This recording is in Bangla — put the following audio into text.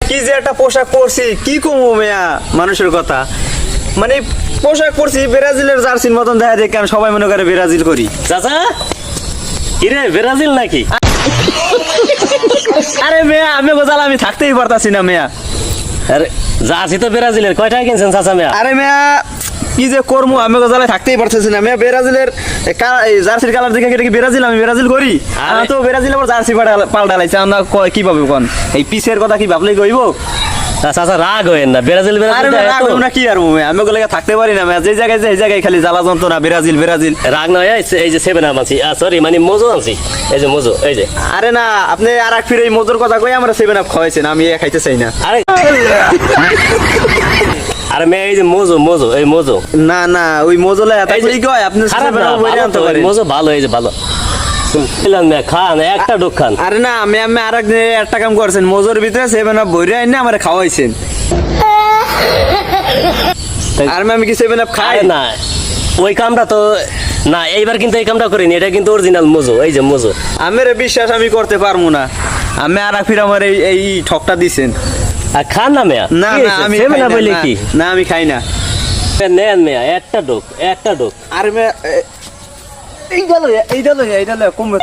কি যে একটা পোশাক পরছি কি কমু মেয়া মানুষের কথা মানে পোশাক পরছি ব্রাজিলের জার্সির মতন দেখা যায় কেন সবাই মনে করে ব্রাজিল করি চাচা কিরে ব্রাজিল নাকি? আরে মেয়া আমি গোজাল আমি থাকতেই পারতাছি না মেয়া আরে জার্সি তো ব্রাজিলের, কয় টাকা কিনছেন চাচা মেয়া? আরে মেয়া কি যে করবো আমি গোজালে থাকতেই পারতেছি না মেয়া ব্রাজিলের এই জার্সির কালার দেখে এটা কি ব্রাজিল আমি ব্রাজিল করি আমি তো ব্রাজিল আবার জার্সি পাল্টালাইছে আমরা কি পাবো কোন এই পিসের কথা কি ভাবলেই কইব চাচা রাগ হইেন না, ব্রাজিল আরে ব্রাজিল রাগ আমরা কি আর আমি ওগুলো থাকতে পারি না মেয়া যে জায়গায় যে জায়গায় খালি জ্বালা যন্ত্রণা ব্রাজিল ব্রাজিল রাগ নয়, এই যে সেভেন আপ আনছি, সরি মানে মোজো আনছি, এই যে মোজো, এই যে। আরে না আপনি আর এক ফিরে এই মজুর কথা কই আমরা 7 আপ খাওয়াইছেন আমি এ খাইতে চাই না আরে আরে মেয়ে এই যে মোজো মোজো, এই মোজো না না ওই মজলে এত এই যে- কি কয় আপনি খারাপ না, বইরে ভালো আনতে তো, পারেন মোজো ভালো, এই যে ভালো শুনলাম মেয়ে খান একটা ডোক খান। আরে না আমি আর একটা কাম করছেন মজুর ভিতরে 7 আপ বইরে আইনে আমারে খাওয়াইছেন আর আমি কি 7 আপ খাই আরে না ওই কামটা তো না, এইবার কিন্তু এই কামটা করিনি, এটা কিন্তু অরিজিনাল মোজো, এই যে মোজো। আমার বিশ্বাস আমি করতে পারবো না আমি আর এক ফিরে আমার এই ঠকটা দিছেন আর খান না মেয়া, না কি না হয়েছে? আমি সেভেন খাই আপ না, হইলে না, কি না আমি খাই না নেন মেয়া একটা ডোক, একটা ডোক। আর এইটা লইয়া কমবে